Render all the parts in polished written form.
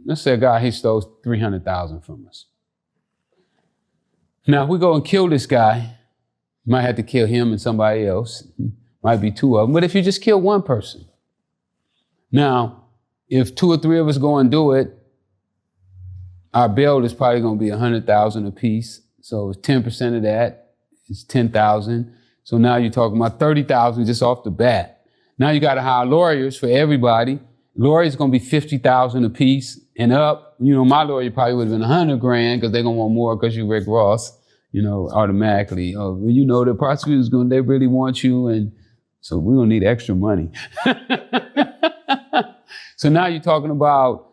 let's say a guy, he stole 300,000 from us. Now, if we go and kill this guy, might have to kill him and somebody else. Might be two of them. But if you just kill one person, now, if 2 or 3 of us go and do it, our bail is probably going to be 100,000 apiece. So 10% of that is 10,000. So now you're talking about 30,000 just off the bat. Now you got to hire lawyers for everybody. Lawyers going to be 50,000 apiece and up. You know, my lawyer probably would have been 100 grand because they're going to want more because you're Rick Ross, you know, automatically. Oh, you know, the prosecutors they really want you. And so we're going to need extra money. So now you're talking about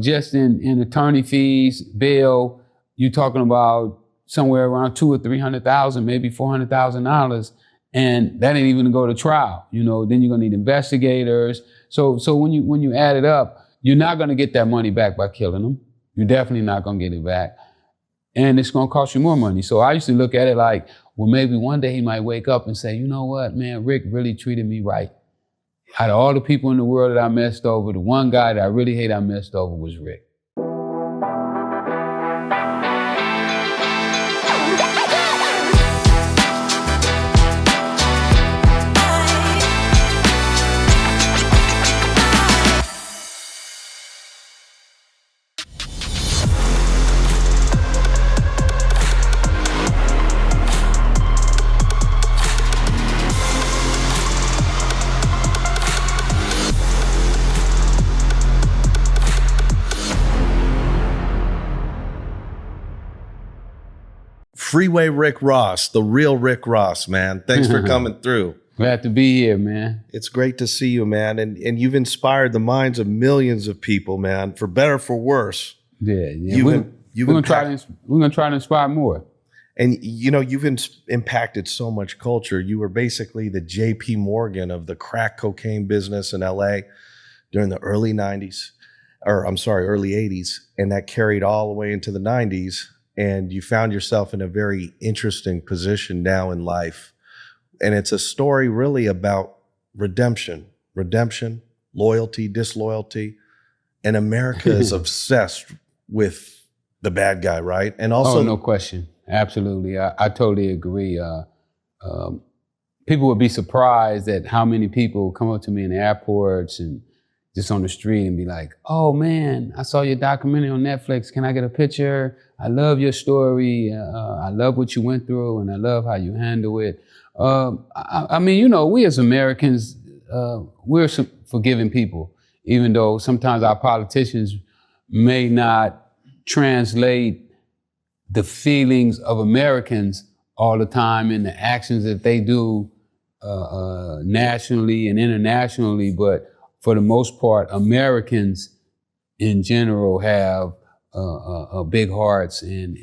just in attorney fees, bail, you're talking about somewhere around $200,000 or $300,000, maybe $400,000, and that ain't even to go to trial. You know, then you're gonna need investigators. So when you add it up, you're not gonna get that money back by killing them. You're definitely not gonna get it back, and it's gonna cost you more money. So I used to look at it like, well, maybe one day he might wake up and say, you know what, man, Rick really treated me right. Out of all the people in the world that I messed over, the one guy that I really hate I messed over was Rick. Freeway Rick Ross, the real Rick Ross, man. Thanks for coming through. Glad to be here, man. It's great to see you, man. And you've inspired the minds of millions of people, man, for better or for worse. Yeah. We're gonna try to inspire more. And you know, you've impacted so much culture. You were basically the J.P. Morgan of the crack cocaine business in L.A. during the early 90s, early 80s. And that carried all the way into the 90s. And you found yourself in a very interesting position now in life. And it's a story really about redemption, loyalty, disloyalty. And America is obsessed with the bad guy, right? And also— Oh, no question. Absolutely. I totally agree. People would be surprised at how many people come up to me in the airports and just on the street and be like, oh man, I saw your documentary on Netflix. Can I get a picture? I love your story. I love what you went through and I love how you handle it. I mean, you know, we as Americans, we're forgiving people, even though sometimes our politicians may not translate the feelings of Americans all the time in the actions that they do nationally and internationally, but for the most part, Americans in general have big hearts and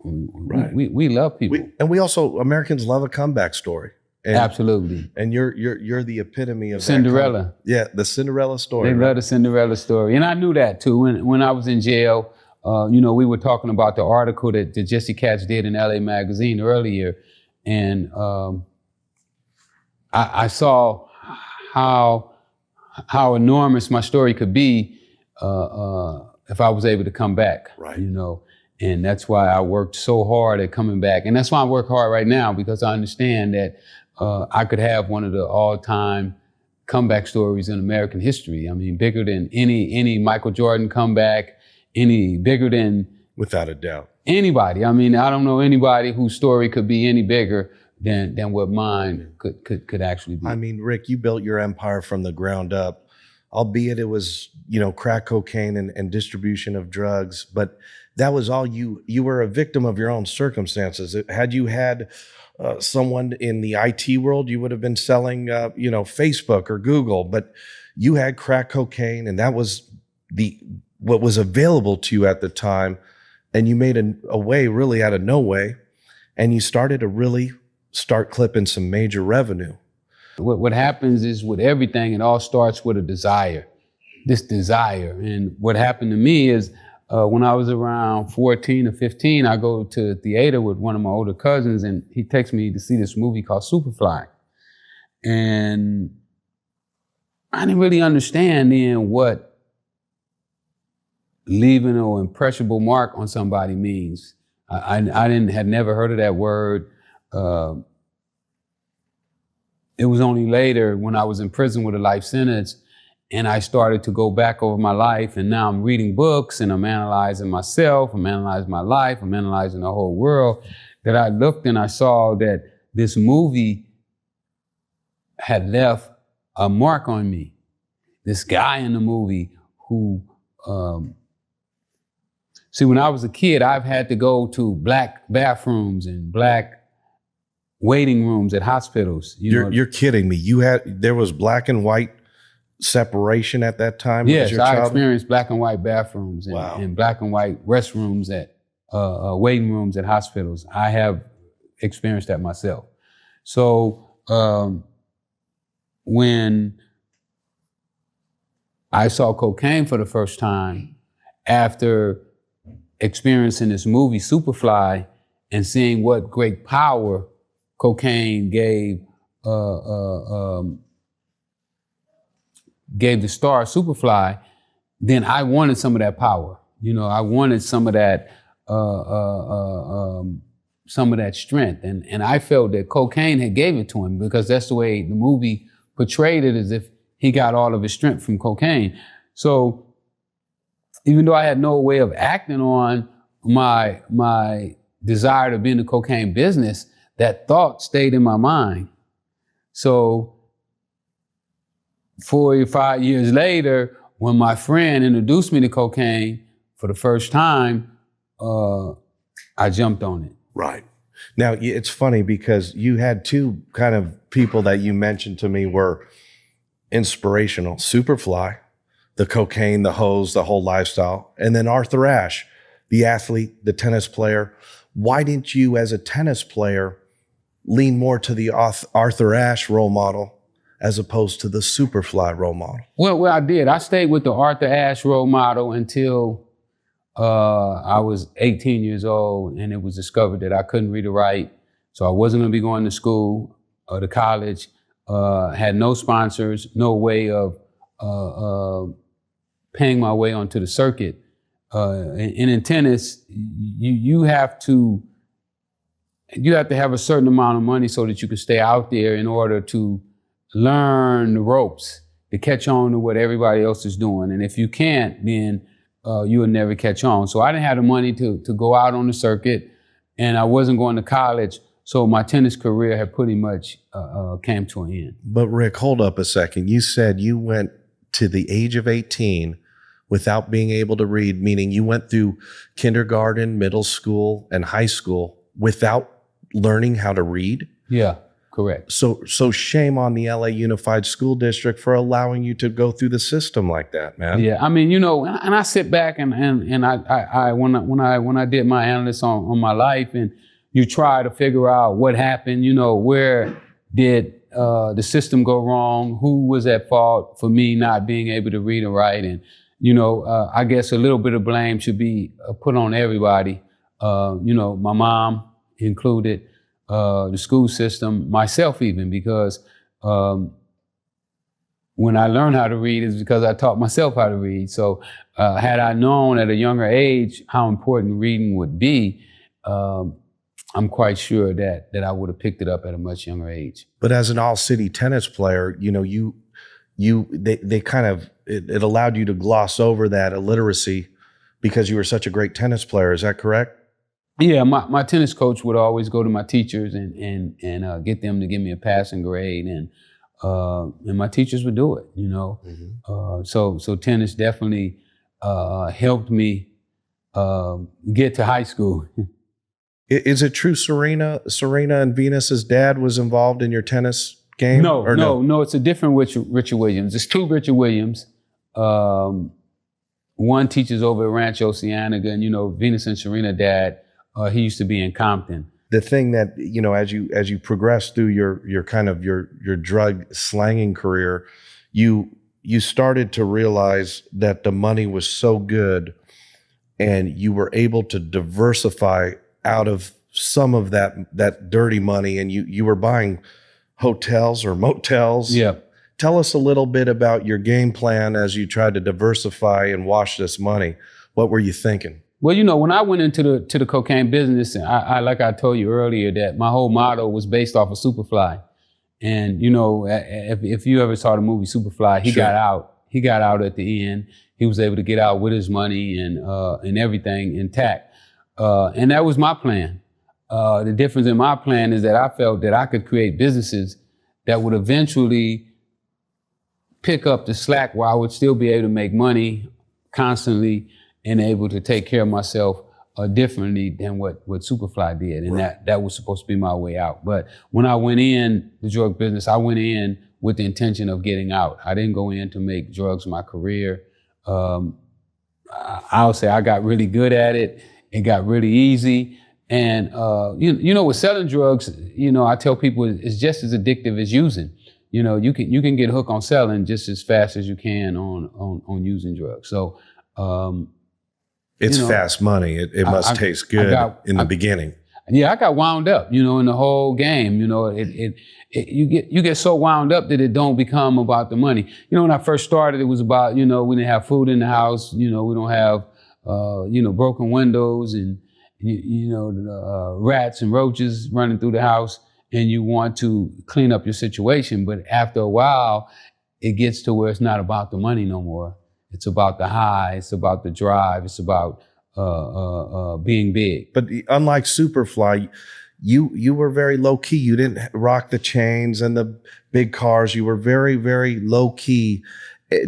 right. we love people. We also, Americans love a comeback story. And, absolutely. And you're the epitome of Cinderella. Yeah, the Cinderella story. They love the Cinderella story. And I knew that too. When I was in jail, you know, we were talking about the article that Jesse Katz did in LA Magazine earlier. And I saw how enormous my story could be if I was able to come back, right. You know, and that's why I worked so hard at coming back. And that's why I work hard right now, because I understand that I could have one of the all-time comeback stories in American history. I mean, bigger than any Michael Jordan comeback, bigger than— Without a doubt. Anybody. I mean, I don't know anybody whose story could be any bigger than what mine could actually be. I mean, Rick, you built your empire from the ground up, albeit it was, you know, crack cocaine and distribution of drugs, but that was all you were a victim of your own circumstances. Had you had someone in the IT world, you would have been selling, you know, Facebook or Google, but you had crack cocaine and that was what was available to you at the time. And you made a way really out of no way. And you started to really start clipping some major revenue. What happens is with everything, it all starts with a desire, this desire. And what happened to me is when I was around 14 or 15, I go to the theater with one of my older cousins and he takes me to see this movie called Superfly. And I didn't really understand then what leaving an impressionable mark on somebody means. Had never heard of that word. It was only later when I was in prison with a life sentence and I started to go back over my life, and now I'm reading books and I'm analyzing myself, I'm analyzing my life, I'm analyzing the whole world, that I looked and I saw that this movie had left a mark on me. This guy in the movie who, see, when I was a kid, I've had to go to black bathrooms and black waiting rooms at hospitals. You're kidding me. There was black and white separation at that time? Yes, I experienced black and white bathrooms and, Wow. and black and white restrooms at waiting rooms at hospitals. I have experienced that myself. So when I saw cocaine for the first time after experiencing this movie, Superfly, and seeing what great power cocaine gave the star Superfly, then I wanted some of that power. I wanted some of that strength. And I felt that cocaine had gave it to him, because that's the way the movie portrayed it, as if he got all of his strength from cocaine. So even though I had no way of acting on my desire to be in the cocaine business, that thought stayed in my mind. So 4 or 5 years later, when my friend introduced me to cocaine for the first time, I jumped on it. Right. Now, it's funny because you had two kind of people that you mentioned to me were inspirational. Superfly, the cocaine, the hose, the whole lifestyle. And then Arthur Ashe, the athlete, the tennis player. Why didn't you, as a tennis player, lean more to the Arthur Ashe role model as opposed to the Superfly role model? Well, I did. I stayed with the Arthur Ashe role model until I was 18 years old, and it was discovered that I couldn't read or write. So I wasn't going to be going to school or to college. Had no sponsors, no way of paying my way onto the circuit. And in tennis, you have to have a certain amount of money so that you can stay out there in order to learn the ropes, to catch on to what everybody else is doing. And if you can't, then you will never catch on. So I didn't have the money to go out on the circuit, and I wasn't going to college. So my tennis career had pretty much came to an end. But Rick, hold up a second. You said you went to the age of 18 without being able to read, meaning you went through kindergarten, middle school, and high school without learning how to read? Yeah, correct. So shame on the LA Unified School District for allowing you to go through the system like that, man. Yeah, I mean, and I sit back and I when I did my analysis on my life, and you try to figure out what happened, where did the system go wrong? Who was at fault for me not being able to read and write? And, I guess a little bit of blame should be put on everybody. My mom included, the school system, myself even, because when I learned how to read, it's because I taught myself how to read. So had I known at a younger age how important reading would be, I'm quite sure that I would have picked it up at a much younger age. But as an all-city tennis player, they kind of, it allowed you to gloss over that illiteracy because you were such a great tennis player. Is that correct? Yeah, my tennis coach would always go to my teachers and get them to give me a passing grade, and my teachers would do it. Mm-hmm. So tennis definitely helped me get to high school. Is it true Serena and Venus's dad was involved in your tennis game? No, it's a different Richard Williams. It's two Richard Williams. One teaches over at Rancho Cienega, and Venus and Serena dad, he used to be in Compton. The thing that, as you progress through your kind of your drug slanging career, you started to realize that the money was so good and you were able to diversify out of some of that dirty money, and you were buying hotels or motels. Yeah. Tell us a little bit about your game plan as you tried to diversify and wash this money. What were you thinking? Well, you know, when I went into the cocaine business, and I like I told you earlier, that my whole motto was based off of Superfly. And you know, if you ever saw the movie Superfly, he Sure. got out. He got out at the end. He was able to get out with his money and everything intact. And that was my plan. The difference in my plan is that I felt that I could create businesses that would eventually pick up the slack where I would still be able to make money constantly and able to take care of myself differently than what Superfly did. And Right. that was supposed to be my way out. But when I went in the drug business, I went in with the intention of getting out. I didn't go in to make drugs my career. I'll say I got really good at it. It got really easy. And you know, with selling drugs, you know, I tell people it's just as addictive as using. You know, you can get hooked on selling just as fast as you can on using drugs. So It's you know, fast money. It must taste good in the beginning. Yeah, I got wound up, you know, in the whole game. You know, you get so wound up that it don't become about the money. You know, when I first started, it was about, you know, we didn't have food in the house. You know, we don't have, you know, broken windows and, you know, rats and roaches running through the house, and you want to clean up your situation. But after a while, it gets to where it's not about the money no more. It's about the high. It's about the drive. It's about being big. But unlike Superfly, you were very low key. You didn't rock the chains and the big cars. You were very, very low key.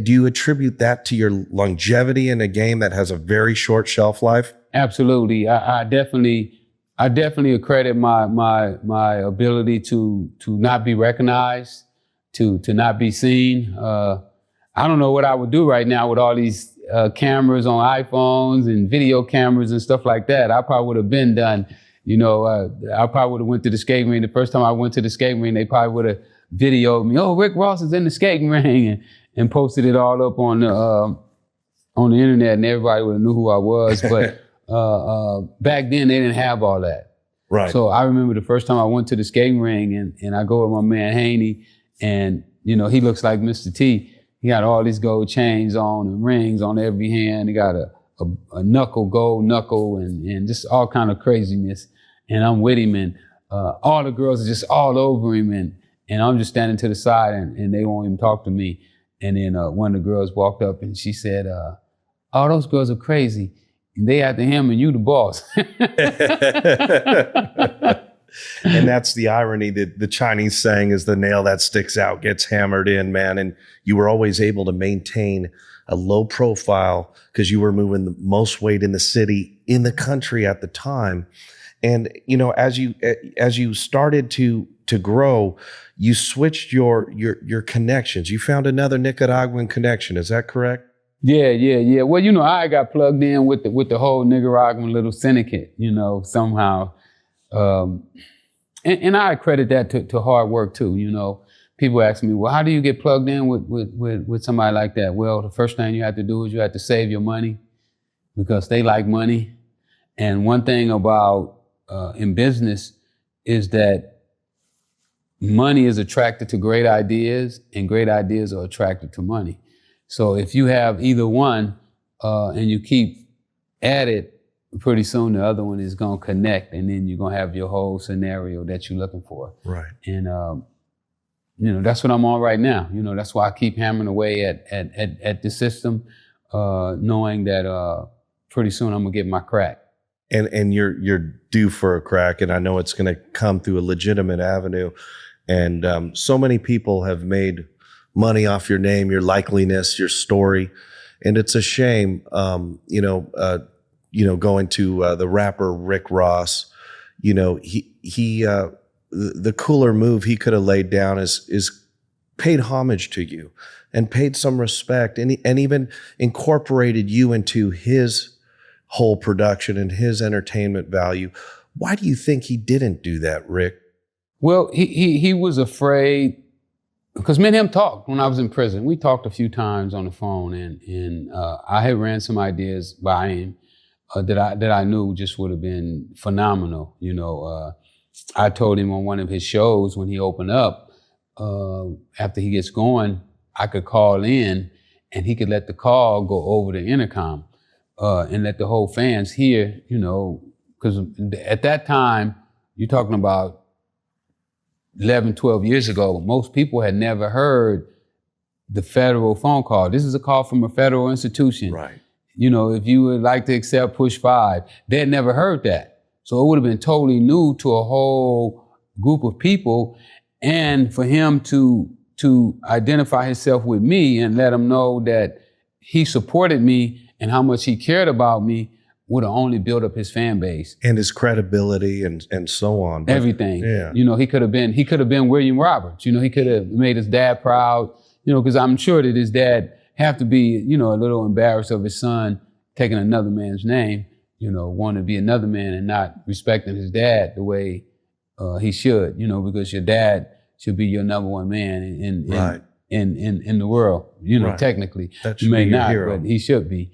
Do you attribute that to your longevity in a game that has a very short shelf life? Absolutely. I definitely accredit my ability to not be recognized, to not be seen. I don't know what I would do right now with all these cameras on iPhones and video cameras and stuff like that. I probably would have been done. You know, I probably would have went to the skating ring. The first time I went to the skating ring, they probably would have videoed me. Oh, Rick Ross is in the skating ring, and posted it all up on the internet, and everybody would have knew who I was. But back then, they didn't have all that. Right. So I remember the first time I went to the skating ring, and I go with my man Haney, and you know, he looks like Mr. T. He got all these gold chains on and rings on every hand. He got a gold knuckle, and just all kind of craziness. And I'm with him, and all the girls are just all over him, and I'm just standing to the side, and they won't even talk to me. And then one of the girls walked up and she said, "Oh, those girls are crazy. They after him, and you the boss." And that's the irony. That the Chinese saying is the nail that sticks out gets hammered in, man. And you were always able to maintain a low profile because you were moving the most weight in the city, in the country at the time. And, you know, as you started to grow, you switched your connections. You found another Nicaraguan connection. Is that correct? Yeah. Well, you know, I got plugged in with the whole Nicaraguan little syndicate, you know, somehow. And I credit that to hard work too. You know, people ask me, well, how do you get plugged in with somebody like that? Well, the first thing you have to do is you have to save your money, because they like money. And one thing about in business is that money is attracted to great ideas, and great ideas are attracted to money. So if you have either one and you keep at it, pretty soon the other one is going to connect, and then you're going to have your whole scenario that you're looking for. Right. And, you know, that's what I'm on right now. You know, that's why I keep hammering away at the system, knowing that pretty soon I'm going to get my crack. And you're due for a crack, and I know it's going to come through a legitimate avenue. And so many people have made money off your name, your likeliness, your story, and it's a shame. Going to the rapper Rick Ross, you know, the cooler move he could have laid down is paid homage to you and paid some respect, and even incorporated you into his whole production and his entertainment value. Why do you think he didn't do that, Rick? Well, he was afraid, because me and him talked when I was in prison. We talked a few times on the phone, and I had ran some ideas by him that I knew just would have been phenomenal. You know, I told him on one of his shows when he opened up, after he gets going, I could call in and he could let the call go over the intercom and let the whole fans hear, because at that time, you're talking about 11, 12 years ago, most people had never heard the federal phone call. This is a call from a federal institution. Right. If you would like to accept push 5, they had never heard that. So it would have been totally new to a whole group of people. And for him to identify himself with me and let him know that he supported me and how much he cared about me would have only built up his fan base. And his credibility and so on. But, everything. Yeah. He could have been William Roberts. He could have made his dad proud, because I'm sure that his dad have to be, a little embarrassed of his son taking another man's name, wanting to be another man and not respecting his dad the way he should, because your dad should be your number one man in the world, Right. Technically. That You should may be your not, hero. but he should be.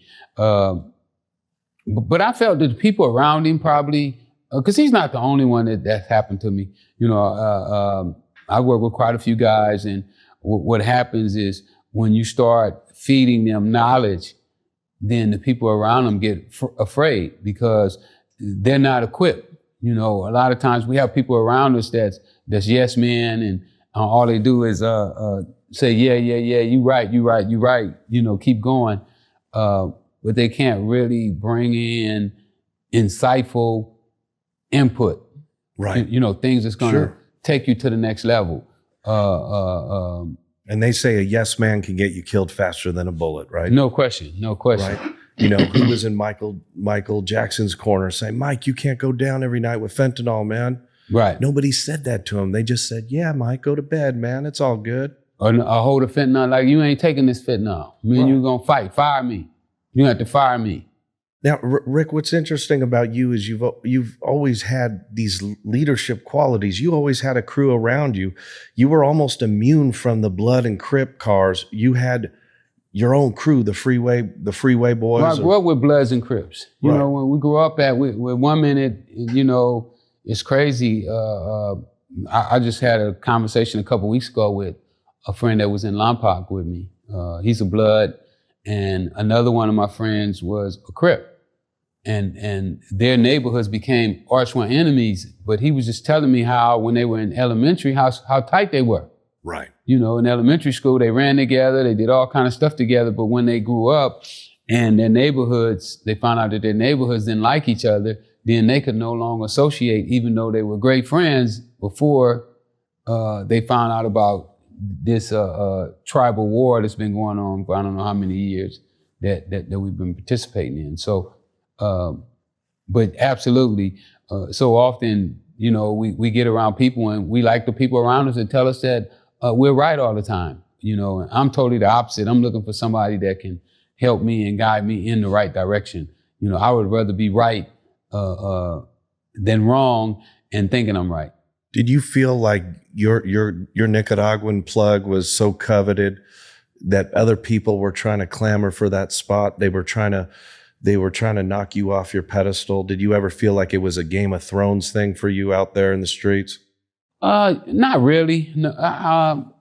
But I felt that the people around him probably, because he's not the only one that's happened to me. I work with quite a few guys, and what happens is when you start feeding them knowledge, then the people around them get afraid because they're not equipped. A lot of times we have people around us that's yes men, and all they do is say, yeah, you right, keep going. But they can't really bring in insightful input. Right. Things that's going to Sure. take you to the next level. And they say a yes man can get you killed faster than a bullet, right? No question. Right. Who was in Michael Jackson's corner saying, Mike, you can't go down every night with fentanyl, man. Right. Nobody said that to him. They just said, yeah, Mike, go to bed, man. It's all good. Or hold a fentanyl like, you ain't taking this fentanyl. Me and you going to fight. Fire me. You have to fire me. Now, Rick, what's interesting about you is you've always had these leadership qualities. You always had a crew around you. You were almost immune from the blood and Crip cars. You had your own crew, the Freeway Boys. Well, I grew up with Bloods and Crips. Right. When we grew up with 1 minute, it's crazy. I just had a conversation a couple weeks ago with a friend that was in Lompoc with me. He's a Blood, and another one of my friends was a Crip. And their neighborhoods became arch enemies, but he was just telling me how when they were in elementary, how tight they were. Right. In elementary school, they ran together, they did all kind of stuff together, but when they grew up and their neighborhoods, they found out that their neighborhoods didn't like each other, then they could no longer associate, even though they were great friends before they found out about this tribal war that's been going on for I don't know how many years that we've been participating in. So, but absolutely, so often, we get around people and we like the people around us that tell us that we're right all the time. And I'm totally the opposite. I'm looking for somebody that can help me and guide me in the right direction. I would rather be right than wrong and thinking I'm right. Did you feel like your Nicaraguan plug was so coveted that other people were trying to clamor for that spot? They were trying to knock you off your pedestal. Did you ever feel like it was a Game of Thrones thing for you out there in the streets? Not really. No,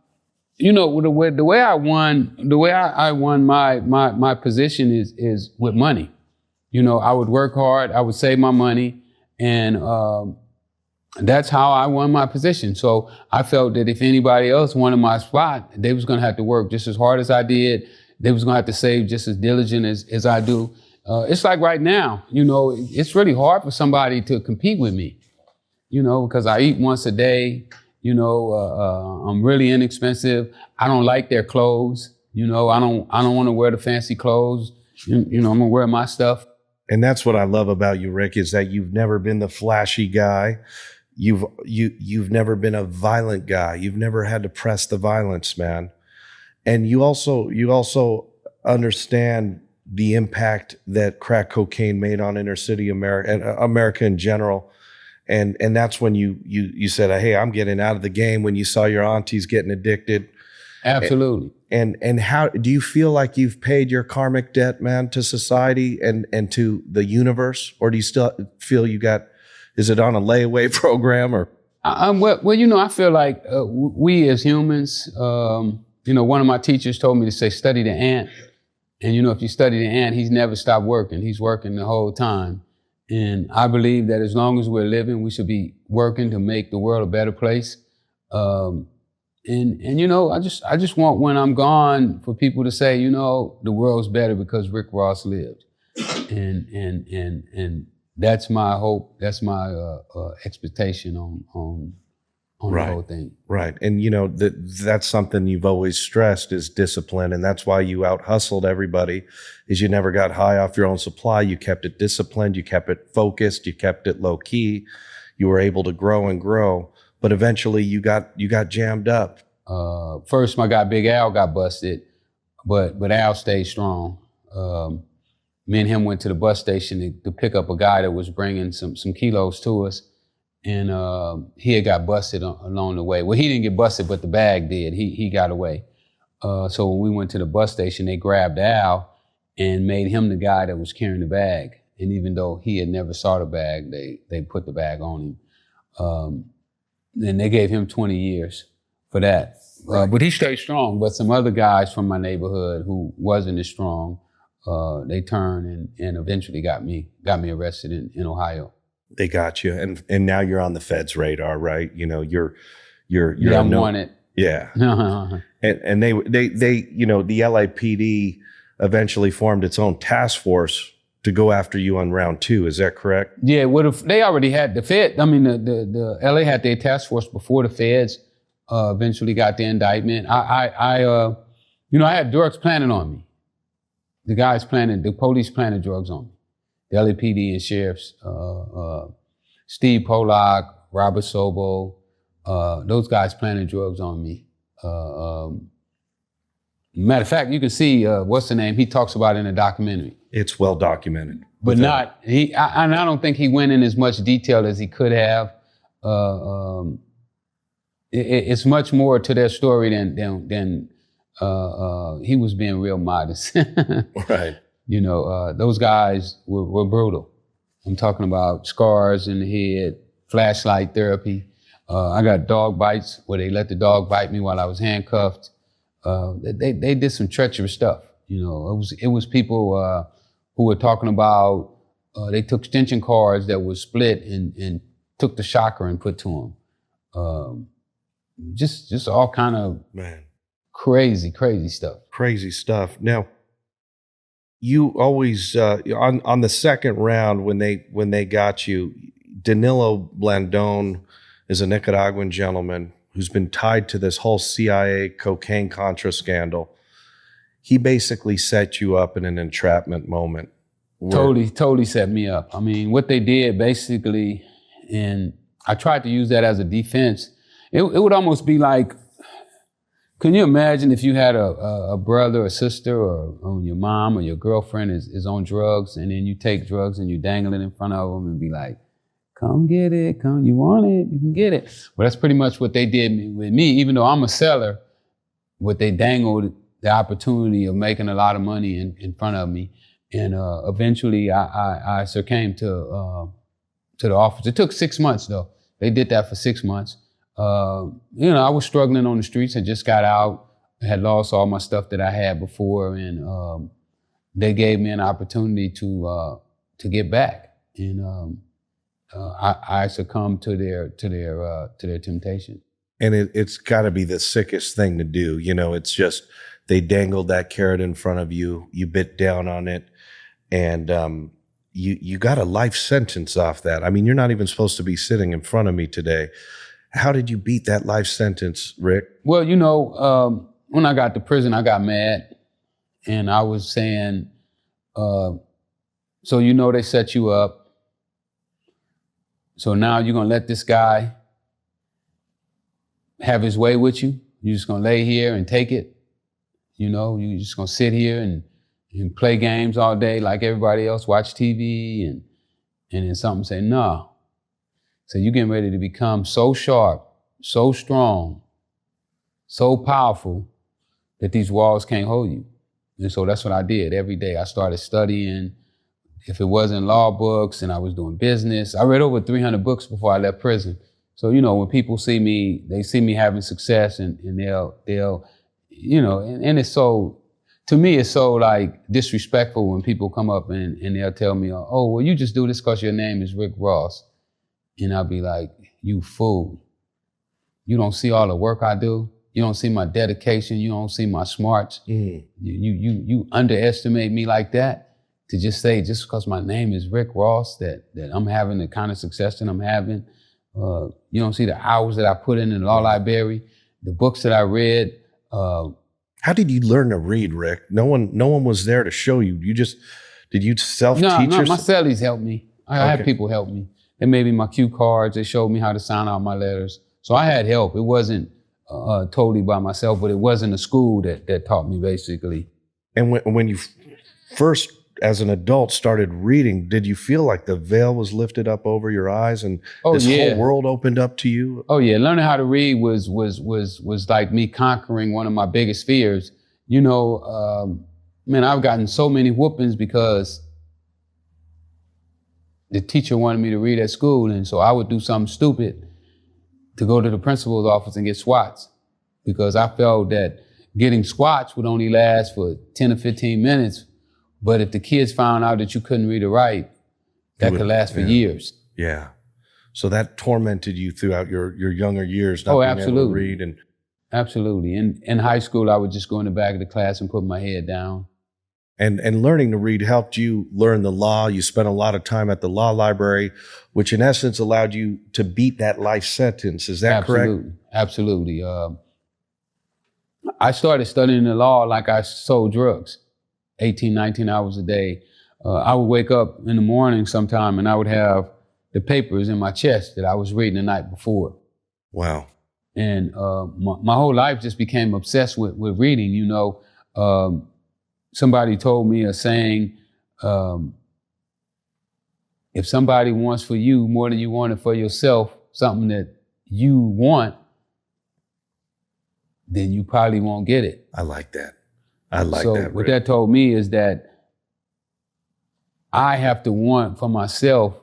the way I won my position is with money. I would work hard, I would save my money, and that's how I won my position. So I felt that if anybody else wanted my spot, they was gonna have to work just as hard as I did. They was gonna have to save just as diligent as I do. It's like right now, it's really hard for somebody to compete with me, because I eat once a day, I'm really inexpensive. I don't like their clothes, I don't want to wear the fancy clothes. I'm gonna wear my stuff. And that's what I love about you, Rick, is that you've never been the flashy guy. You've never been a violent guy. You've never had to press the violence, man. And you also understand the impact that crack cocaine made on inner city America and America in general. And that's when you said, hey, I'm getting out of the game, when you saw your aunties getting addicted. Absolutely. And how do you feel like you've paid your karmic debt, man, to society and to the universe? Or do you still feel is it on a layaway program or? I feel like we as humans, one of my teachers told me to say, study the ant. And, if you study the ant, he's never stopped working. He's working the whole time. And I believe that as long as we're living, we should be working to make the world a better place. I just want when I'm gone for people to say, the world's better because Rick Ross lived. And that's my hope. That's my expectation on the whole thing. Right. And that's something you've always stressed is discipline. And that's why you out hustled everybody, is you never got high off your own supply. You kept it disciplined. You kept it focused. You kept it low key. You were able to grow and grow. But eventually you got jammed up. First, my guy Big Al got busted, but Al stayed strong. Me and him went to the bus station to pick up a guy that was bringing some kilos to us. And he had got busted along the way. Well, he didn't get busted, but the bag did. He got away. So when we went to the bus station, they grabbed Al and made him the guy that was carrying the bag. And even though he had never saw the bag, they put the bag on him. And they gave him 20 years for that. But he stayed strong. But some other guys from my neighborhood who wasn't as strong, they turned and eventually got me arrested in Ohio. They got you, and now you're on the feds' radar, right? You're I'm wanted. Yeah. and they the LAPD eventually formed its own task force to go after you on round 2. Is that correct? Yeah. They already had the Fed. I mean, the LA had their task force before the feds eventually got the indictment. I had drugs planted on me. The police planted drugs on me. The LAPD and sheriffs, Steve Pollock, Robert Sobo, those guys planted drugs on me. Matter of fact, you can see, what's the name? He talks about it in a documentary. It's well documented. But I don't think he went in as much detail as he could have. It's much more to their story than he was being real modest. Right. Those guys were brutal. I'm talking about scars in the head, flashlight therapy. I got dog bites where they let the dog bite me while I was handcuffed. They did some treacherous stuff. It was people who were talking about they took extension cords that were split and took the shocker and put to them. Just all kind of crazy stuff. Crazy stuff. Now, you always on the second round when they got you, Danilo Blandon is a Nicaraguan gentleman who's been tied to this whole CIA cocaine Contra scandal. He basically set you up in an entrapment moment. Totally set me up. I mean, what they did basically, and I tried to use that as a defense. It would almost be like, can you imagine if you had a brother or sister or your mom or your girlfriend is on drugs, and then you take drugs and you dangle it in front of them and be like, come get it, come, you want it, you can get it. Well, that's pretty much what they did with me. Even though I'm a seller, what they dangled the opportunity of making a lot of money in front of me. And eventually I succumbed to the office. It took 6 months though. They did that for 6 months. I was struggling on the streets. I just got out. I had lost all my stuff that I had before, and they gave me an opportunity to get back. And I succumbed to their temptation. And it's got to be the sickest thing to do. It's just they dangled that carrot in front of you. You bit down on it, and you got a life sentence off that. I mean, you're not even supposed to be sitting in front of me today. How did you beat that life sentence, Rick? Well, when I got to prison, I got mad. And I was saying, so they set you up. So now you're going to let this guy have his way with you? You're just going to lay here and take it? You're just going to sit here and play games all day like everybody else, watch TV, and then something say, no. So you're getting ready to become so sharp, so strong, so powerful that these walls can't hold you. And so that's what I did every day. I started studying. If it wasn't law books and I was doing business, I read over 300 books before I left prison. So, when people see me, they see me having success and they'll, and it's so, to me, it's so like disrespectful when people come up and they'll tell me, oh, well, you just do this because your name is Rick Ross. And I'll be like, you fool. You don't see all the work I do. You don't see my dedication. You don't see my smarts. You underestimate me like that to just say, just because my name is Rick Ross, that I'm having the kind of success that I'm having. You don't see the hours that I put in the law library, the books that I read. How did you learn to read, Rick? No one was there to show you. Did you self-teach No, my yourself? cellies helped me. I had people help me. They made me my cue cards. They showed me how to sign out my letters. So I had help. It wasn't totally by myself, but it wasn't a school that taught me, basically. And when you first, as an adult, started reading, did you feel like the veil was lifted up over your eyes and this whole world opened up to you? Oh yeah, learning how to read was like me conquering one of my biggest fears. Man, I've gotten so many whoopings because the teacher wanted me to read at school, and so I would do something stupid to go to the principal's office and get swats, because I felt that getting swats would only last for 10 or 15 minutes. But if the kids found out that you couldn't read or write, that could last for years. Yeah. So that tormented you throughout your younger years, not being able to read. Absolutely. In high school, I would just go in the back of the class and put my head down. And learning to read helped you learn the law. You spent a lot of time at the law library, which in essence allowed you to beat that life sentence. Is that correct? Absolutely. I started studying the law like I sold drugs, 18, 19 hours a day. I would wake up in the morning sometime and I would have the papers in my chest that I was reading the night before. Wow. And my whole life just became obsessed with reading. Somebody told me a saying, if somebody wants for you more than you want it for yourself, something that you want, then you probably won't get it. I like that. I like that. So what that told me is that I have to want for myself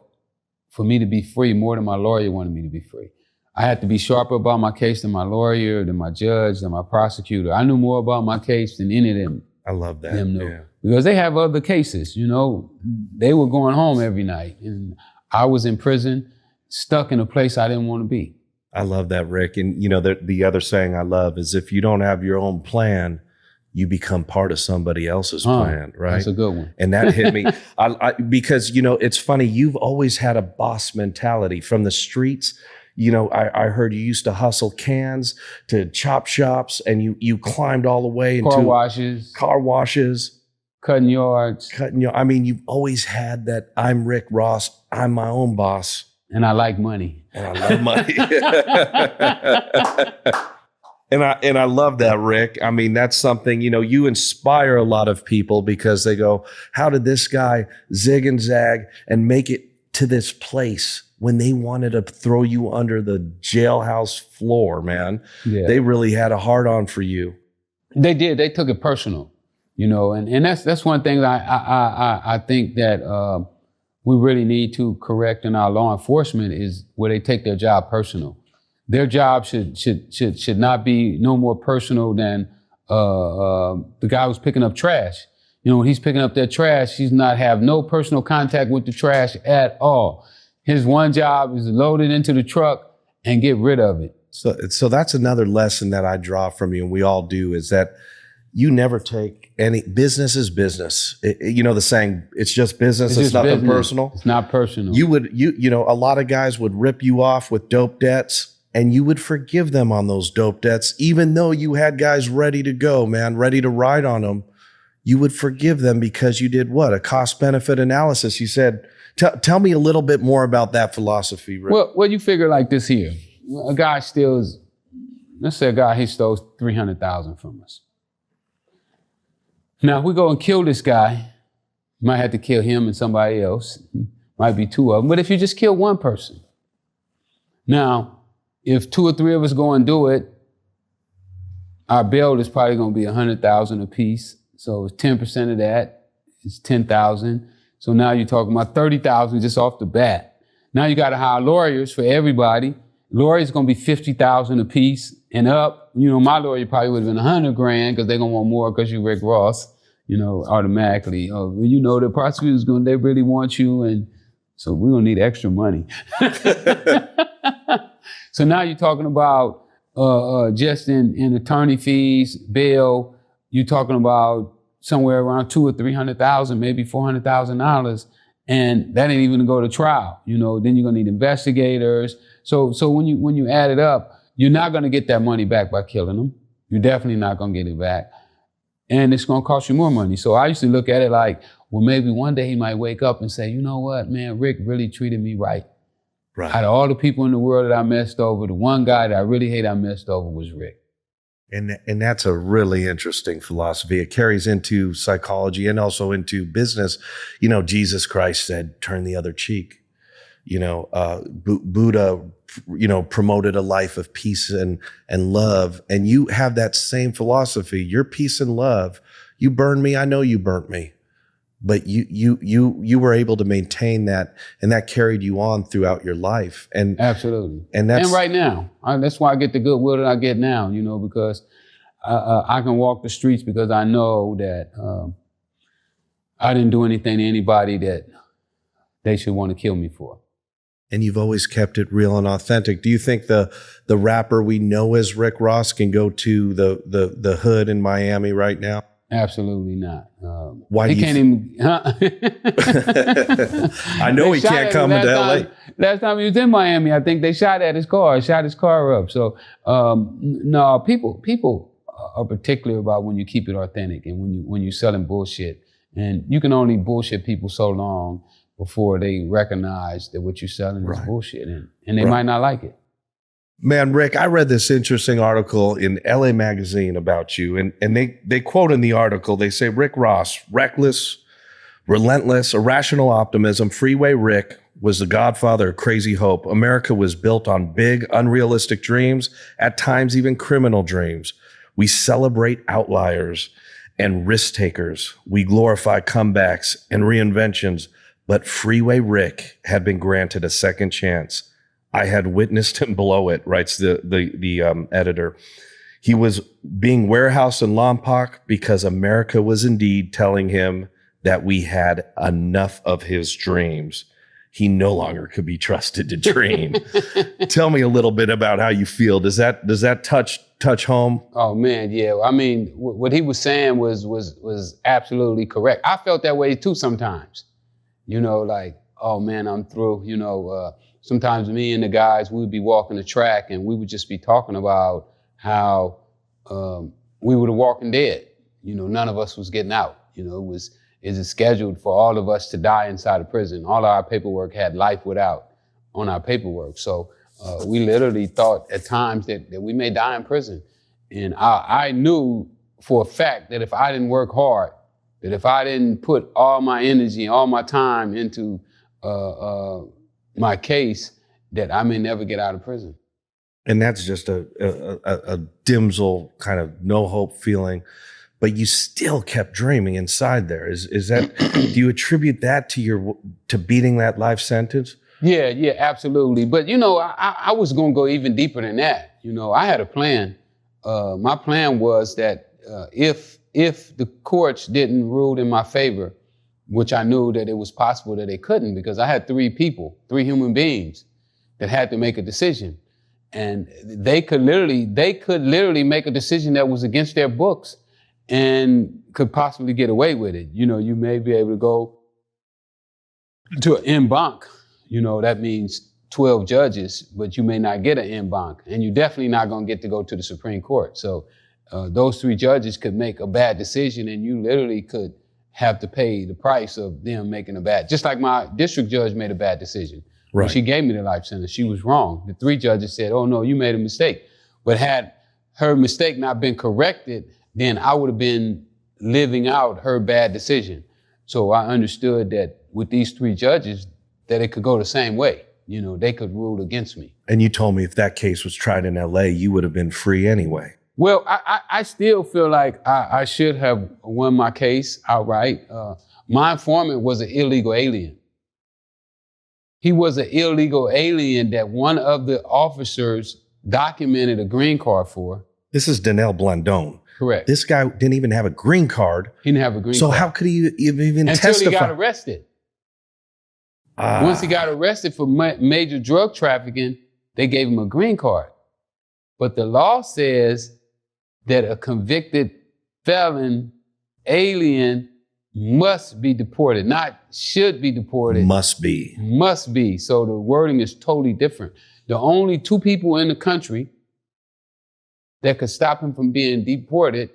for me to be free more than my lawyer wanted me to be free. I had to be sharper about my case than my lawyer, than my judge, than my prosecutor. I knew more about my case than any of them. I love that. Them knew. Yeah. Because they have other cases, They were going home every night. And I was in prison, stuck in a place I didn't want to be. I love that, Rick. And, the other saying I love is if you don't have your own plan, you become part of somebody else's plan, right? That's a good one. And that hit me because, it's funny. You've always had a boss mentality from the streets. I heard you used to hustle cans to chop shops, and you climbed all the way into car washes, cutting yards. I mean, you've always had that I'm Rick Ross, I'm my own boss. And I like money. And I love money. And I love that, Rick. I mean, that's something, you inspire a lot of people because they go, how did this guy zig and zag and make it to this place when they wanted to throw you under the jailhouse floor, man? Yeah. They really had a hard on for you. They did. They took it personal, and that's one thing I think that we really need to correct in our law enforcement is where they take their job personal. Their job should not be no more personal than the guy who's picking up trash. When he's picking up that trash, he's not have no personal contact with the trash at all. His one job is to load it into the truck and get rid of it. So that's another lesson that I draw from you, and we all do, is that you never take any business is business. The saying, it's just business. It's nothing business. Personal. It's not personal. A lot of guys would rip you off with dope debts, and you would forgive them on those dope debts, even though you had guys ready to go, man, ready to ride on them. You would forgive them because you did what? A cost-benefit analysis. You said, tell me a little bit more about that philosophy, Rick. Well, you figure like this here. A guy steals, let's say he stole $300,000 from us. Now, if we go and kill this guy, you might have to kill him and somebody else. Might be two of them. But if you just kill one person. Now, if 2 or 3 of us go and do it, our bail is probably going to be $100,000 a piece. So it's 10% of that. It's $10,000. So now you're talking about $30,000 just off the bat. Now you got to hire lawyers for everybody. lawyers going to be $50,000 a piece and up. You know, my lawyer probably would have been $100,000 because they're going to want more because you Rick Ross, you know, automatically. Oh, well, you know, the prosecutor's they really want you. And so we're going to need extra money. So now you're talking about just in attorney fees, bail, you're talking about somewhere around $200,000 or $300,000, maybe $400,000. And that ain't even to go to trial. You know, then you're gonna need investigators. So when you add it up, you're not gonna get that money back by killing them. You're definitely not gonna get it back. And it's gonna cost you more money. So I used to look at it like, well, maybe one day he might wake up and say, you know what, man, Rick really treated me right. Right. Out of all the people in the world that I messed over, the one guy that I really hate I messed over was Rick. And that's a really interesting philosophy. It carries into psychology and also into business. You know, Jesus Christ said, turn the other cheek. You know, Buddha, you know, promoted a life of peace and love. And you have that same philosophy. Your peace and love. You burned me. I know you burnt me. But you were able to maintain that, and that carried you on throughout your life. And absolutely. And right now, that's why I get the goodwill that I get now, you know, because I can walk the streets because I know that I didn't do anything to anybody that they should want to kill me for. And you've always kept it real and authentic. Do you think the rapper we know as Rick Ross can go to the hood in Miami right now? Absolutely not. Why he can't even? Huh? I know he can't come into LA. Last time he was in Miami, I think they shot at his car, shot his car up. So no, people are particular about when you keep it authentic and when you're selling bullshit. And you can only bullshit people so long before they recognize that what you're selling is bullshit, and they might not like it. Man, Rick, I read this interesting article in LA Magazine about you, and they quote in the article, they say, Rick Ross, reckless, relentless, irrational optimism, Freeway Rick was the godfather of crazy hope. America was built on big, unrealistic dreams, at times even criminal dreams. We celebrate outliers and risk takers. We glorify comebacks and reinventions, but Freeway Rick had been granted a second chance. I had witnessed him blow it, writes the editor. He was being warehoused in Lompoc because America was indeed telling him that we had enough of his dreams. He no longer could be trusted to dream. Tell me a little bit about how you feel. Does that touch home? Oh man, yeah. I mean, what he was saying was absolutely correct. I felt that way too sometimes. You know, like, oh man, I'm through. You know. Sometimes me and the guys, we would be walking the track and we would just be talking about how we were the walking dead. You know, none of us was getting out. You know, it was scheduled for all of us to die inside of prison. All of our paperwork had life without on our paperwork. So we literally thought at times that we may die in prison. And I knew for a fact that if I didn't work hard, that if I didn't put all my energy, all my time into my case, that I may never get out of prison. And that's just a dimsel kind of no hope feeling, but you still kept dreaming inside there. Is that, do you attribute that to beating that life sentence? Yeah, absolutely. But you know, I was gonna go even deeper than that. You know, I had a plan. My plan was that if the courts didn't rule in my favor, which I knew that it was possible that they couldn't, because I had three human beings that had to make a decision. And they could literally make a decision that was against their books and could possibly get away with it. You know, you may be able to go to an en banc. You know, that means 12 judges, but you may not get an en banc. And you're definitely not going to get to go to the Supreme Court. So those three judges could make a bad decision and you literally could have to pay the price of them making a bad, just like my district judge made a bad decision. Right. When she gave me the life sentence, she was wrong. The three judges said, oh no, you made a mistake. But had her mistake not been corrected, then I would have been living out her bad decision. So I understood that with these three judges, that it could go the same way. You know, they could rule against me. And you told me if that case was tried in LA, you would have been free anyway. Well, I still feel like I should have won my case outright. My informant was an illegal alien. he was an illegal alien that one of the officers documented a green card for. This is Donnell Blandone. Correct. This guy didn't even have a green card. He didn't have a green card. So how could he even Until testify? he got arrested. Once he got arrested for major drug trafficking, they gave him a green card. But the law says that a convicted felon, alien, must be deported, not should be deported. Must be. Must be. So the wording is totally different. The only two people in the country that could stop him from being deported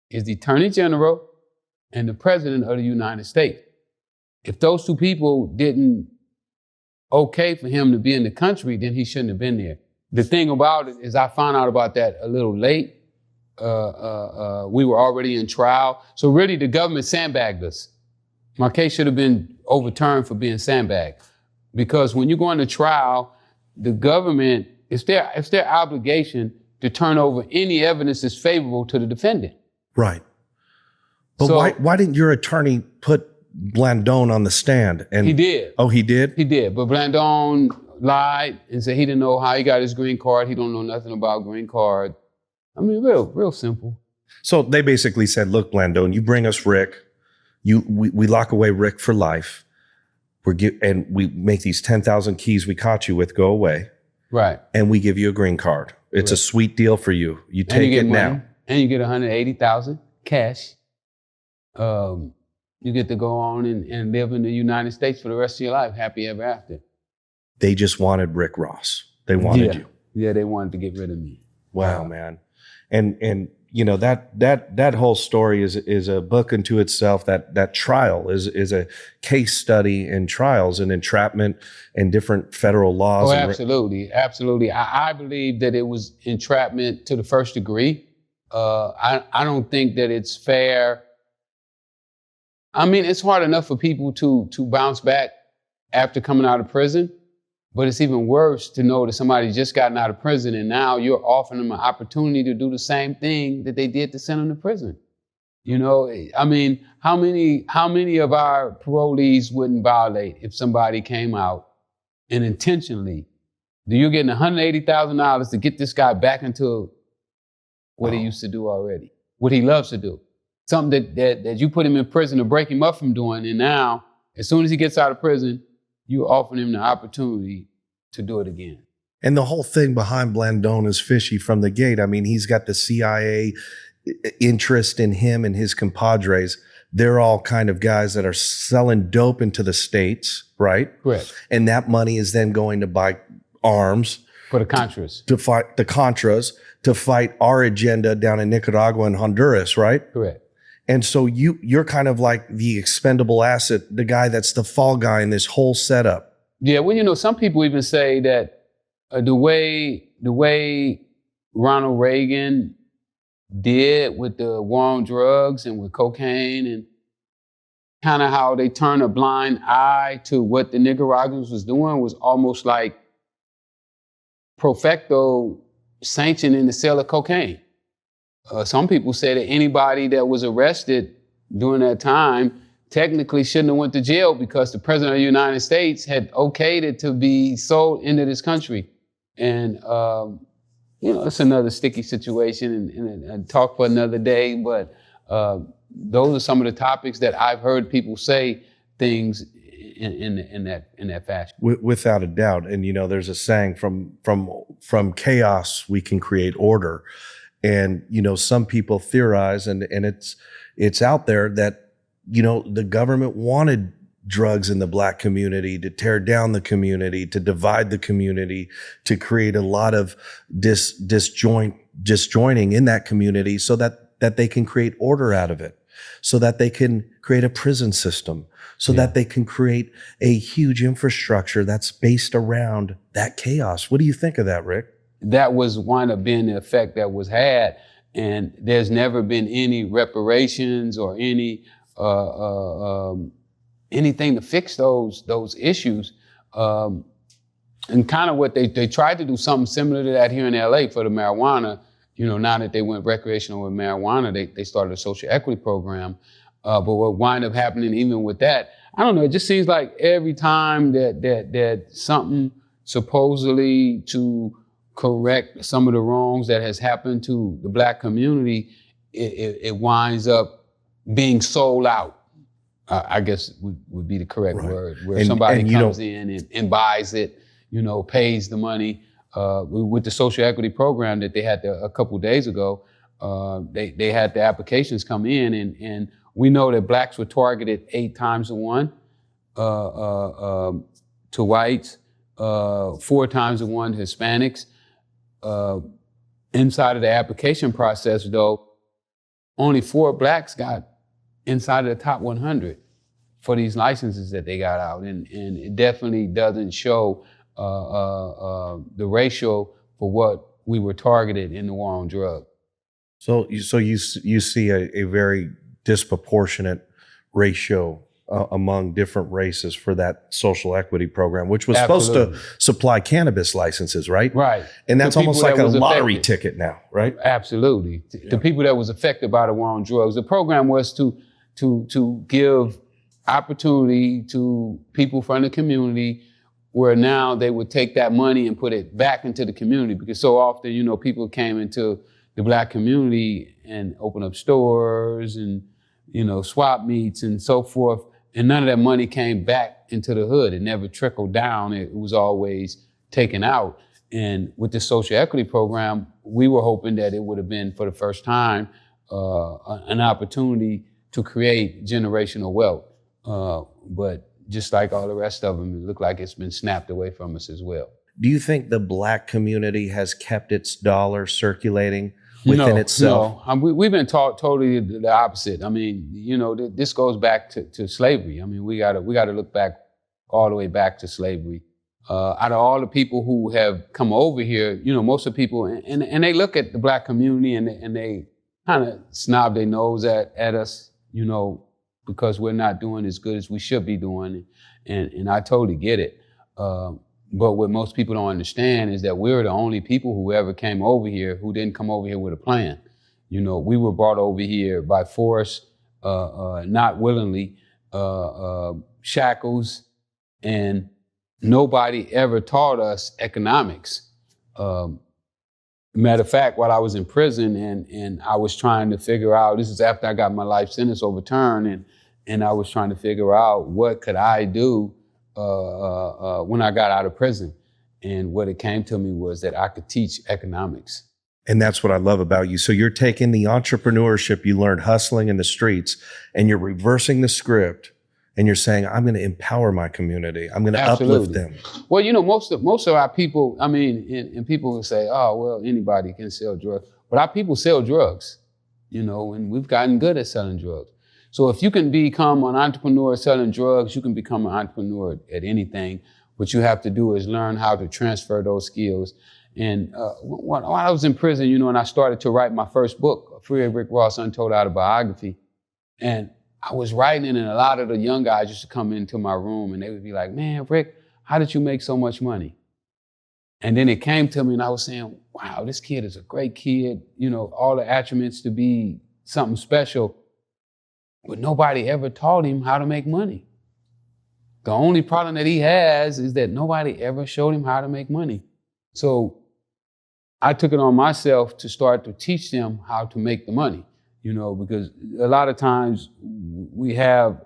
is the Attorney General and the President of the United States. If those two people didn't okay for him to be in the country, then he shouldn't have been there. The thing about it is I found out about that a little late. We were already in trial. So really the government sandbagged us. My case should have been overturned for being sandbagged. Because when you go into trial, the government, it's their obligation to turn over any evidence that's favorable to the defendant. Right. But So- why didn't your attorney put Blandone on the stand? And He did. Oh, he did? He did. But Blandone lied and said he didn't know how he got his green card. He don't know nothing about green card. I mean, real simple. So they basically said, look, Blandone, you bring us Rick. We lock away Rick for life. And we make these 10,000 keys we caught you with go away. Right. And we give you a green card. It's a Right. sweet deal for you. You And take you get it money, now. and you get 180,000 cash. You get to go on and live in the United States for the rest of your life, happy ever after. They just wanted Rick Ross. They wanted you. Yeah, they wanted to get rid of me. Wow, man. And you know, that whole story is a book unto itself. That trial is a case study in trials and entrapment and different federal laws. Oh, and absolutely. Absolutely. I believe that it was entrapment to the first degree. I don't think that it's fair. I mean, it's hard enough for people to bounce back after coming out of prison, but it's even worse to know that somebody just gotten out of prison and now you're offering them an opportunity to do the same thing that they did to send them to prison. You know, I mean, how many of our parolees wouldn't violate if somebody came out and intentionally, you're getting $180,000 to get this guy back into what he used to do already, what he loves to do. Something that you put him in prison to break him up from doing, and now, as soon as he gets out of prison, you're offering him the opportunity to do it again. And the whole thing behind Blandone is fishy from the gate. I mean, he's got the CIA interest in him and his compadres. They're all kind of guys that are selling dope into the States, right? Correct. And that money is then going to buy arms For the Contras. to fight the Contras, to fight our agenda down in Nicaragua and Honduras, right? Correct. And so you're kind of like the expendable asset, the guy that's the fall guy in this whole setup. Yeah, well, you know, some people even say that the way Ronald Reagan did with the war on drugs and with cocaine and kind of how they turned a blind eye to what the Nicaraguans was doing was almost like pro facto sanctioning the sale of cocaine. Some people say that anybody that was arrested during that time technically shouldn't have went to jail because the President of the United States had okayed it to be sold into this country. And, you know, it's another sticky situation and talk for another day, but those are some of the topics that I've heard people say things in that fashion. Without a doubt. And, you know, there's a saying from chaos, we can create order. And, you know, some people theorize and it's out there that, you know, the government wanted drugs in the Black community to tear down the community, to divide the community, to create a lot of disjoining in that community so that they can create order out of it, so that they can create a prison system, so that they can create a huge infrastructure that's based around that chaos. What do you think of that, Rick? That was wound up being the effect that was had. And there's never been any reparations or any anything to fix those issues. And kind of what they tried to do something similar to that here in LA for the marijuana. You know, now that they went recreational with marijuana, they started a social equity program. But what wind up happening even with that, I don't know, it just seems like every time that something supposedly to correct some of the wrongs that has happened to the Black community, it winds up being sold out. I guess would be the correct word, where somebody comes in and buys it, pays the money. With the social equity program that they had a couple of days ago, they had the applications come in, and we know that Blacks were targeted 8 times to 1 to whites, 4 times to 1 to Hispanics. Inside of the application process, though, only 4 Blacks got inside of the top 100 for these licenses that they got out, and it definitely doesn't show the ratio for what we were targeted in the war on drugs. So you see a very disproportionate ratio among different races for that social equity program, which was supposed to supply cannabis licenses, right? Right. And that's almost like a lottery ticket now, right? Absolutely. Yeah. The people that was affected by the war on drugs, the program was to give opportunity to people from the community, where now they would take that money and put it back into the community, because so often, people came into the Black community and opened up stores and, swap meets and so forth, and none of that money came back into the hood. It never trickled down. It was always taken out. And with the social equity program, we were hoping that it would have been, for the first time, an opportunity to create generational wealth. But just like all the rest of them, it looked like it's been snapped away from us as well. Do you think the Black community has kept its dollar circulating within itself? No, we've been taught totally the opposite. I mean, this goes back to slavery. I mean, we gotta look back all the way back to slavery. Out of all the people who have come over here, most of the people, and they look at the Black community and they kind of snob their nose at us, because we're not doing as good as we should be doing. And I totally get it. But what most people don't understand is that we're the only people who ever came over here who didn't come over here with a plan. We were brought over here by force, not willingly, shackles, and nobody ever taught us economics. Matter of fact, while I was in prison and I was trying to figure out, this is after I got my life sentence overturned, and I was trying to figure out what could I do when I got out of prison. And what it came to me was that I could teach economics. And that's what I love about you. So you're taking the entrepreneurship you learned hustling in the streets, and you're reversing the script, and you're saying, I'm going to empower my community. I'm going to uplift them. Well, most of our people, and people will say, oh, well, anybody can sell drugs. But our people sell drugs, and we've gotten good at selling drugs. So if you can become an entrepreneur selling drugs, you can become an entrepreneur at anything. What you have to do is learn how to transfer those skills. And while I was in prison, and I started to write my first book, Freeway Rick Ross, Untold Autobiography, and I was writing, and a lot of the young guys used to come into my room and they would be like, man, Rick, how did you make so much money? And then it came to me and I was saying, wow, this kid is a great kid, all the attributes to be something special, but nobody ever taught him how to make money. The only problem that he has is that nobody ever showed him how to make money. So I took it on myself to start to teach them how to make the money, because a lot of times we have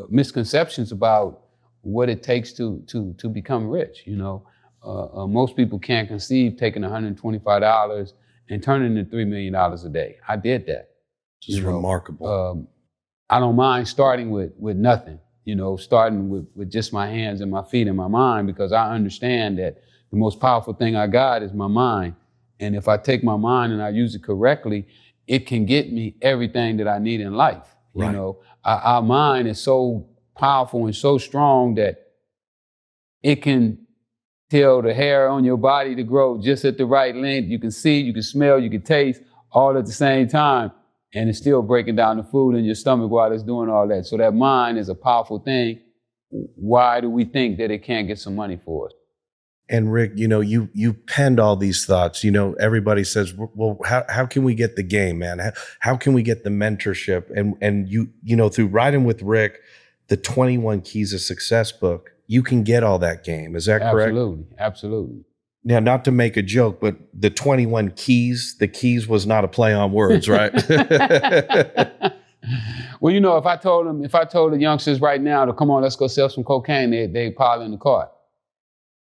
misconceptions about what it takes to become rich. Most people can't conceive taking $125 and turning it into $3 million a day. I did that. It's remarkable. I don't mind starting with nothing, starting with just my hands and my feet and my mind, because I understand that the most powerful thing I got is my mind. And if I take my mind and I use it correctly, it can get me everything that I need in life. Right. Our mind is so powerful and so strong that it can tell the hair on your body to grow just at the right length. You can see, you can smell, you can taste all at the same time. And it's still breaking down the food in your stomach while it's doing all that. So that mind is a powerful thing. Why do we think that it can't get some money for us? And Rick, you penned all these thoughts. Everybody says, well, how can we get the game, man? How can we get the mentorship? And through Riding with Rick, the 21 Keys of Success book, you can get all that game. Is that correct? Absolutely. Absolutely. Now, not to make a joke, but the 21 keys, the keys was not a play on words, right? Well, if I told the youngsters right now to come on, let's go sell some cocaine, they pile in the cart.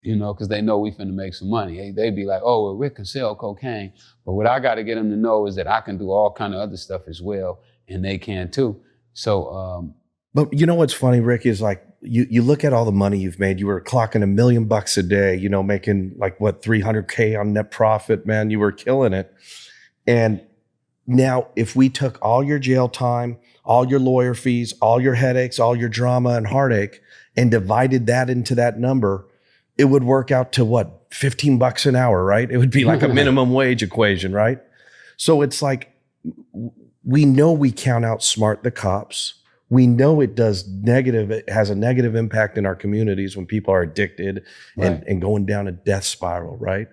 Because they know we finna make some money. They'd be like, oh, well, Rick can sell cocaine. But what I got to get them to know is that I can do all kind of other stuff as well, and they can too. So, but what's funny, Rick, is like you look at all the money you've made. You were clocking $1 million a day. Making like what $300K on net profit, man. You were killing it. And now, if we took all your jail time, all your lawyer fees, all your headaches, all your drama and heartache, and divided that into that number, it would work out to what, $15 an hour, right? It would be like a minimum wage equation, right? So it's like, we know we can't outsmart the cops. We know it has a negative impact in our communities when people are addicted and going down a death spiral, right?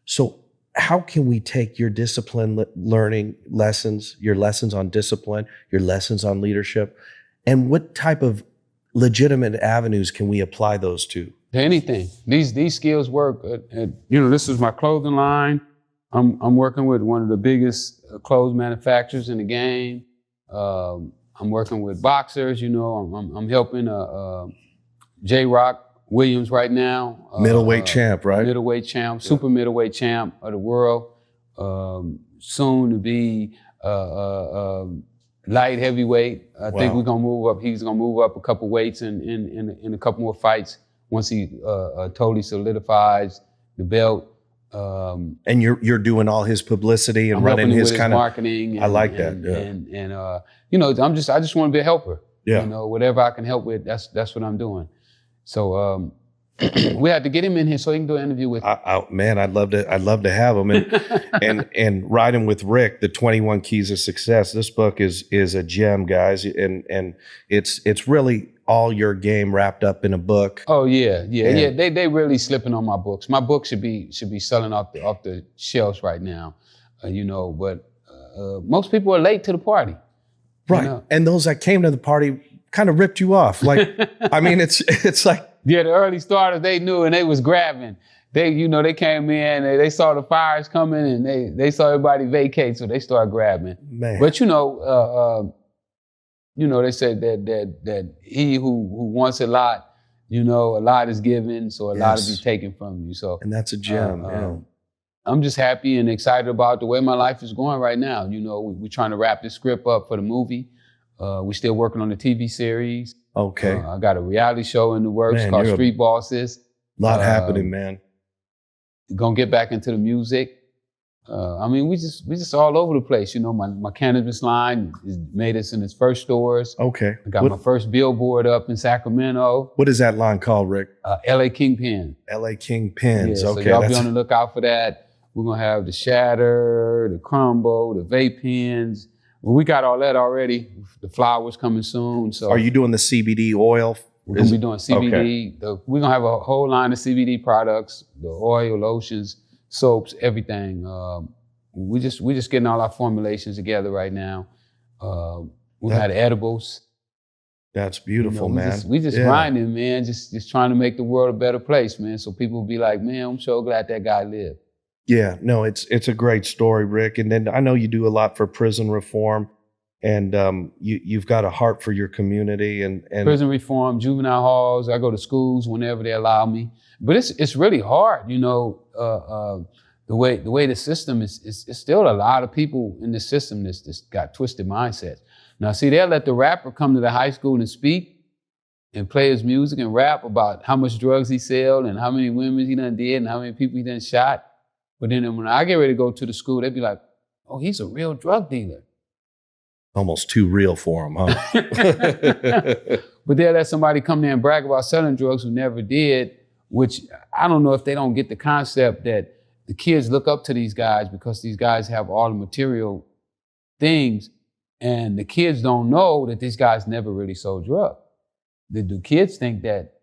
So how can we take your discipline learning lessons, your lessons on discipline, your lessons on leadership, and what type of legitimate avenues can we apply those to? Anything. These skills work. This is my clothing line. I'm working with one of the biggest clothes manufacturers in the game. I'm working with boxers. I'm helping J. Rock Williams right now. Middleweight champ, right? Middleweight champ, super middleweight champ of the world. Soon to be light heavyweight. I think we're gonna move up. He's gonna move up a couple weights in a couple more fights once he totally solidifies the belt. And you're doing all his publicity and running his kind of marketing. I like that. I just want to be a helper. Yeah. Whatever I can help with, that's what I'm doing. So we had to get him in here so he can do an interview with. Man, I'd love to have him. And Riding with Rick, the 21 Keys of Success. This book is a gem, guys, and it's really all your game wrapped up in a book. Oh yeah. They really slipping on my books. My book should be selling off the shelves right now, But most people are late to the party, right? And those that came to the party kind of ripped you off. Like, I mean, it's like the early starters, they knew and they was grabbing. They came in, they saw the fires coming, and they saw everybody vacate, so they started grabbing. Man. But they said that he who wants a lot, a lot is given, so a lot will be taken from you. So, and that's a gem. I'm just happy and excited about the way my life is going right now. We're trying to wrap the script up for the movie. We're still working on the TV series. Okay. I got a reality show in the works called Street Bosses. A lot happening, man. Gonna get back into the music. We just all over the place. My cannabis line made us in its first stores. Okay. I got my first billboard up in Sacramento. What is that line called, Rick? LA Kingpin. LA Kingpins. Yeah, okay. So y'all be on the lookout for that. We're gonna have the shatter, the crumble, the vape pens. Well, we got all that already. The flowers coming soon. So are you doing the CBD oil? We're gonna be doing CBD. Okay. We're gonna have a whole line of CBD products, the oil, lotions, soaps, everything. We just getting all our formulations together right now. We got edibles. That's beautiful, man. We just grinding, man. Just trying to make the world a better place, man. So people will be like, man, I'm so glad that guy lived. Yeah, no, it's a great story, Rick. And then I know you do a lot for prison reform, and you've got a heart for your community and prison reform, juvenile halls. I go to schools whenever they allow me, but it's really hard, the way the system is. It's still a lot of people in the system that's got twisted mindsets. Now, see, they'll let the rapper come to the high school and speak and play his music and rap about how much drugs he sold and how many women he done did and how many people he done shot. But then when I get ready to go to the school, they'd be like, oh, he's a real drug dealer. Almost too real for him, huh? But they'll let somebody come there and brag about selling drugs who never did, which I don't know if they don't get the concept that the kids look up to these guys because these guys have all the material things, and the kids don't know that these guys never really sold drugs. The kids think that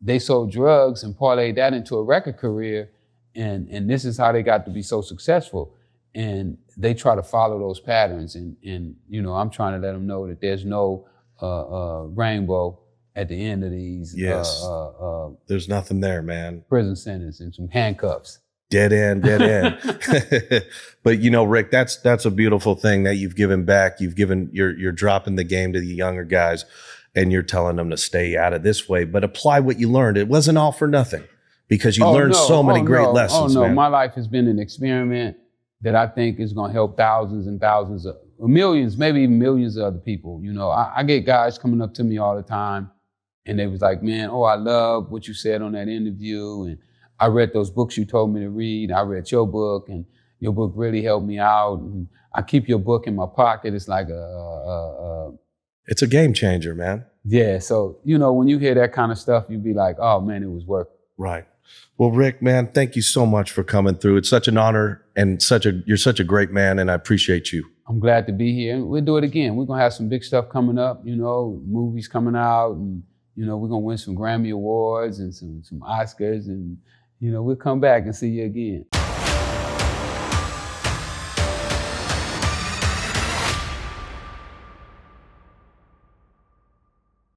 they sold drugs and parlayed that into a record career, and this is how they got to be so successful. And they try to follow those patterns, and you know, I'm trying to let them know that there's no rainbow at the end of these there's nothing there, man. prison sentence and some handcuffs. Dead end. But you know, Rick, that's a beautiful thing that you've given back. You're dropping the game to the younger guys, and you're telling them to stay out of this way, but apply what you learned. It wasn't all for nothing, because you learned so many great lessons. Oh no, man. my life has been an experiment that I think is going to help thousands and thousands of millions, maybe even millions of other people. You know, I get guys coming up to me all the time, and they was like, man, I love what you said on that interview, and I read those books you told me to read. I read your book, and your book really helped me out. And I keep your book in my pocket. It's like it's a game changer, man. Yeah. So, you know, when you hear that kind of stuff, you be like, oh man, it was worth it. Right. Well, Rick, man, thank you so much for coming through. It's such an honor, and you're such a great man, and I appreciate you. I'm glad to be here, and we'll do it again. We're gonna have some big stuff coming up, you know, movies coming out, and you know, we're gonna win some Grammy Awards and some Oscars, and you know, we'll come back and see you again.